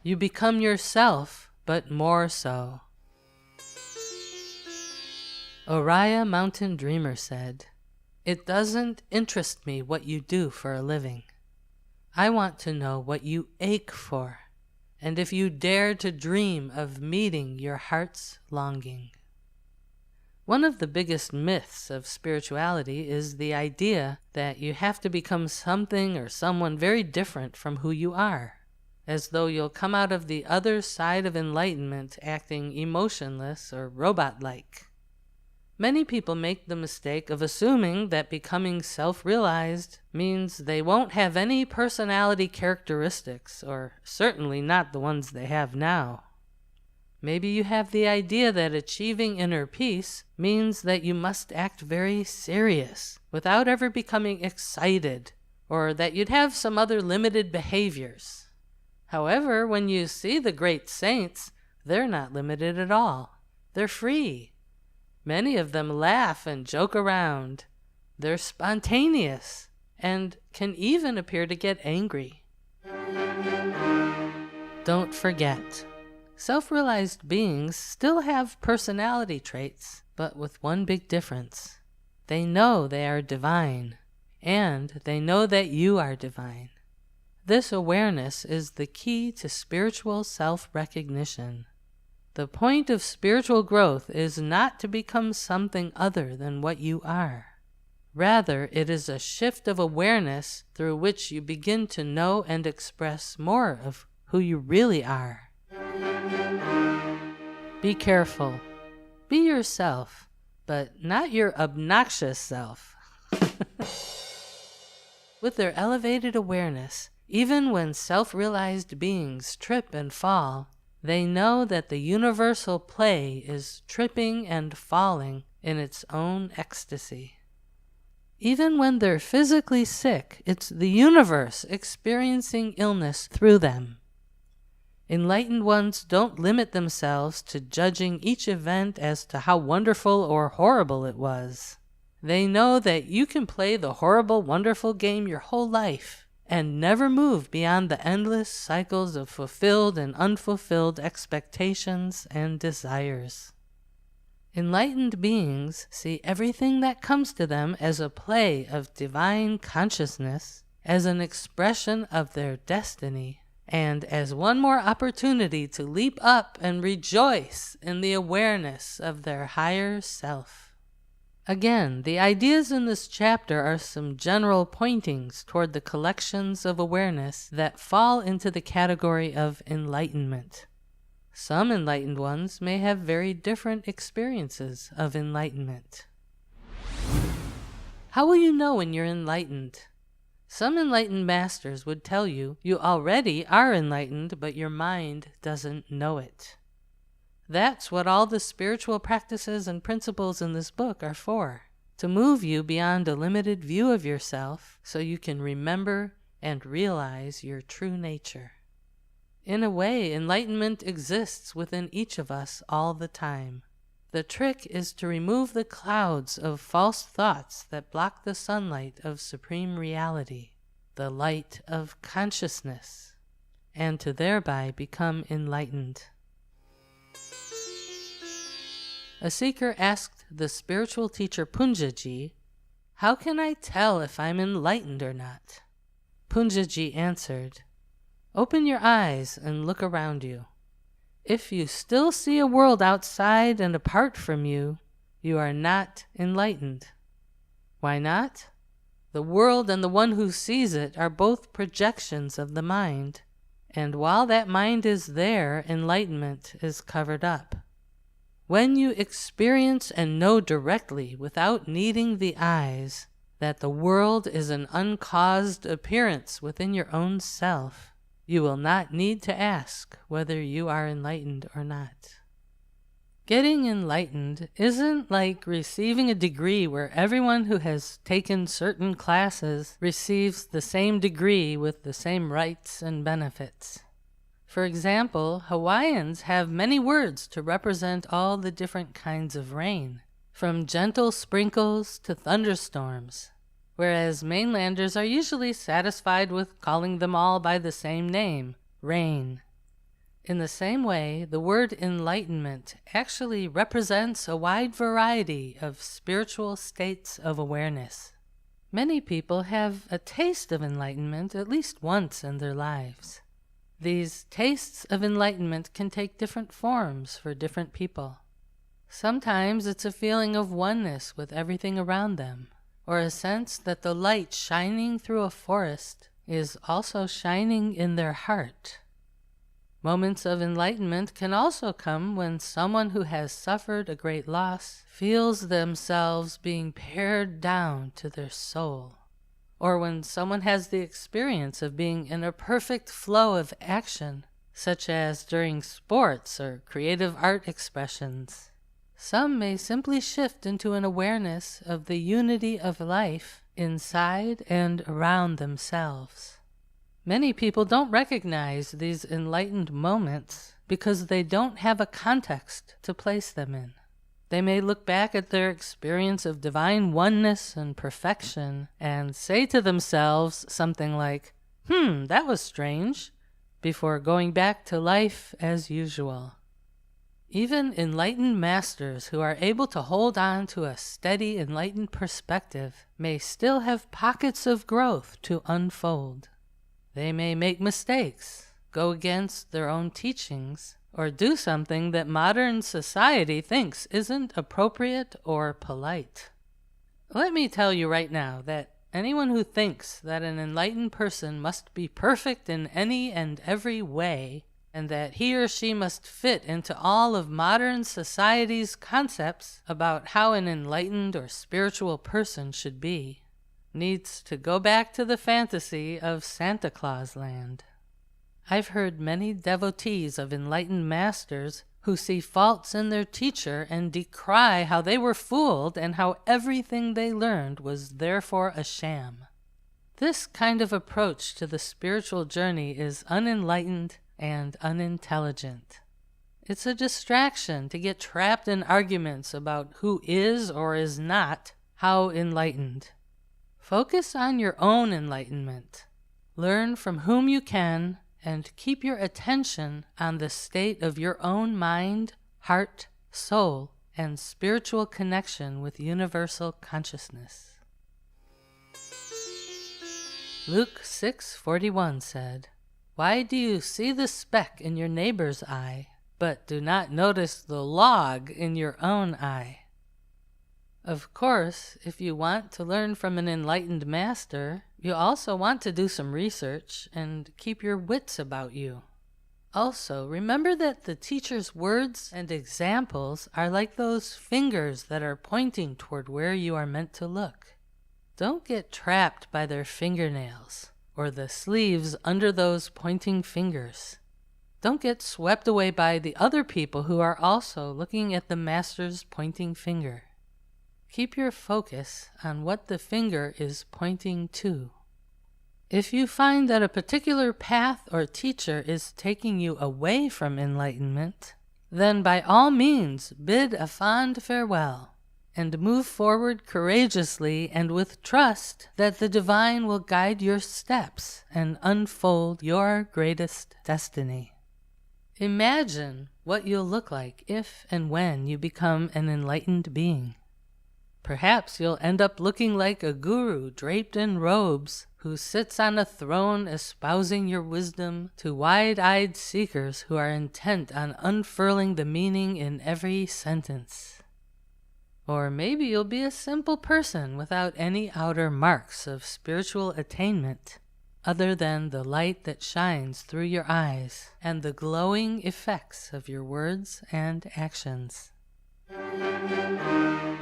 You become yourself, but more so. Oriah Mountain Dreamer said, "It doesn't interest me what you do for a living. I want to know what you ache for, and if you dare to dream of meeting your heart's longing." One of the biggest myths of spirituality is the idea that you have to become something or someone very different from who you are, as though you'll come out of the other side of enlightenment acting emotionless or robot-like. Many people make the mistake of assuming that becoming self-realized means they won't have any personality characteristics, or certainly not the ones they have now. Maybe you have the idea that achieving inner peace means that you must act very serious without ever becoming excited, or that you'd have some other limited behaviors. However, when you see the great saints, they're not limited at all. They're free. Many of them laugh and joke around. They're spontaneous and can even appear to get angry. Don't forget, self-realized beings still have personality traits, but with one big difference. They know they are divine, and they know that you are divine. This awareness is the key to spiritual self-recognition. The point of spiritual growth is not to become something other than what you are. Rather, it is a shift of awareness through which you begin to know and express more of who you really are. Be careful. Be yourself, but not your obnoxious self. With their elevated awareness, even when self-realized beings trip and fall, they know that the universal play is tripping and falling in its own ecstasy. Even when they're physically sick, it's the universe experiencing illness through them. Enlightened ones don't limit themselves to judging each event as to how wonderful or horrible it was. They know that you can play the horrible, wonderful game your whole life and never move beyond the endless cycles of fulfilled and unfulfilled expectations and desires. Enlightened beings see everything that comes to them as a play of divine consciousness, as an expression of their destiny, and as one more opportunity to leap up and rejoice in the awareness of their higher self. Again, the ideas in this chapter are some general pointings toward the collections of awareness that fall into the category of enlightenment. Some enlightened ones may have very different experiences of enlightenment. How will you know when you're enlightened? Some enlightened masters would tell you you already are enlightened, but your mind doesn't know it. That's what all the spiritual practices and principles in this book are for, to move you beyond a limited view of yourself so you can remember and realize your true nature. In a way, enlightenment exists within each of us all the time. The trick is to remove the clouds of false thoughts that block the sunlight of supreme reality, the light of consciousness, and to thereby become enlightened. A seeker asked the spiritual teacher Punjaji, "How can I tell if I'm enlightened or not?" Punjaji answered, "Open your eyes and look around you. If you still see a world outside and apart from you, you are not enlightened." Why not? The world and the one who sees it are both projections of the mind, and while that mind is there, enlightenment is covered up. When you experience and know directly, without needing the eyes, that the world is an uncaused appearance within your own self, you will not need to ask whether you are enlightened or not. Getting enlightened isn't like receiving a degree where everyone who has taken certain classes receives the same degree with the same rights and benefits. For example, Hawaiians have many words to represent all the different kinds of rain, from gentle sprinkles to thunderstorms, whereas mainlanders are usually satisfied with calling them all by the same name, rain. In the same way, the word enlightenment actually represents a wide variety of spiritual states of awareness. Many people have a taste of enlightenment at least once in their lives. These tastes of enlightenment can take different forms for different people. Sometimes it's a feeling of oneness with everything around them, or a sense that the light shining through a forest is also shining in their heart. Moments of enlightenment can also come when someone who has suffered a great loss feels themselves being pared down to their soul, or when someone has the experience of being in a perfect flow of action, such as during sports or creative art expressions. Some may simply shift into an awareness of the unity of life inside and around themselves. Many people don't recognize these enlightened moments because they don't have a context to place them in. They may look back at their experience of divine oneness and perfection and say to themselves something like, that was strange, before going back to life as usual. Even enlightened masters who are able to hold on to a steady, enlightened perspective may still have pockets of growth to unfold. They may make mistakes, go against their own teachings, or do something that modern society thinks isn't appropriate or polite. Let me tell you right now that anyone who thinks that an enlightened person must be perfect in any and every way, and that he or she must fit into all of modern society's concepts about how an enlightened or spiritual person should be, needs to go back to the fantasy of Santa Claus land. I've heard many devotees of enlightened masters who see faults in their teacher and decry how they were fooled and how everything they learned was therefore a sham. This kind of approach to the spiritual journey is unenlightened and unintelligent. It's a distraction to get trapped in arguments about who is or is not how enlightened. Focus on your own enlightenment. Learn from whom you can, and keep your attention on the state of your own mind, heart, soul, and spiritual connection with universal consciousness. Luke 6:41 said, "Why do you see the speck in your neighbor's eye, but do not notice the log in your own eye?" Of course, if you want to learn from an enlightened master, you also want to do some research and keep your wits about you. Also, remember that the teacher's words and examples are like those fingers that are pointing toward where you are meant to look. Don't get trapped by their fingernails or the sleeves under those pointing fingers. Don't get swept away by the other people who are also looking at the master's pointing finger. Keep your focus on what the finger is pointing to. If you find that a particular path or teacher is taking you away from enlightenment, then by all means bid a fond farewell and move forward courageously and with trust that the divine will guide your steps and unfold your greatest destiny. Imagine what you'll look like if and when you become an enlightened being. Perhaps you'll end up looking like a guru draped in robes who sits on a throne espousing your wisdom to wide-eyed seekers who are intent on unfurling the meaning in every sentence. Or maybe you'll be a simple person without any outer marks of spiritual attainment, other than the light that shines through your eyes and the glowing effects of your words and actions.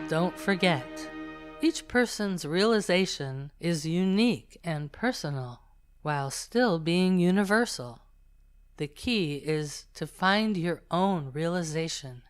Don't forget, each person's realization is unique and personal, while still being universal. The key is to find your own realization.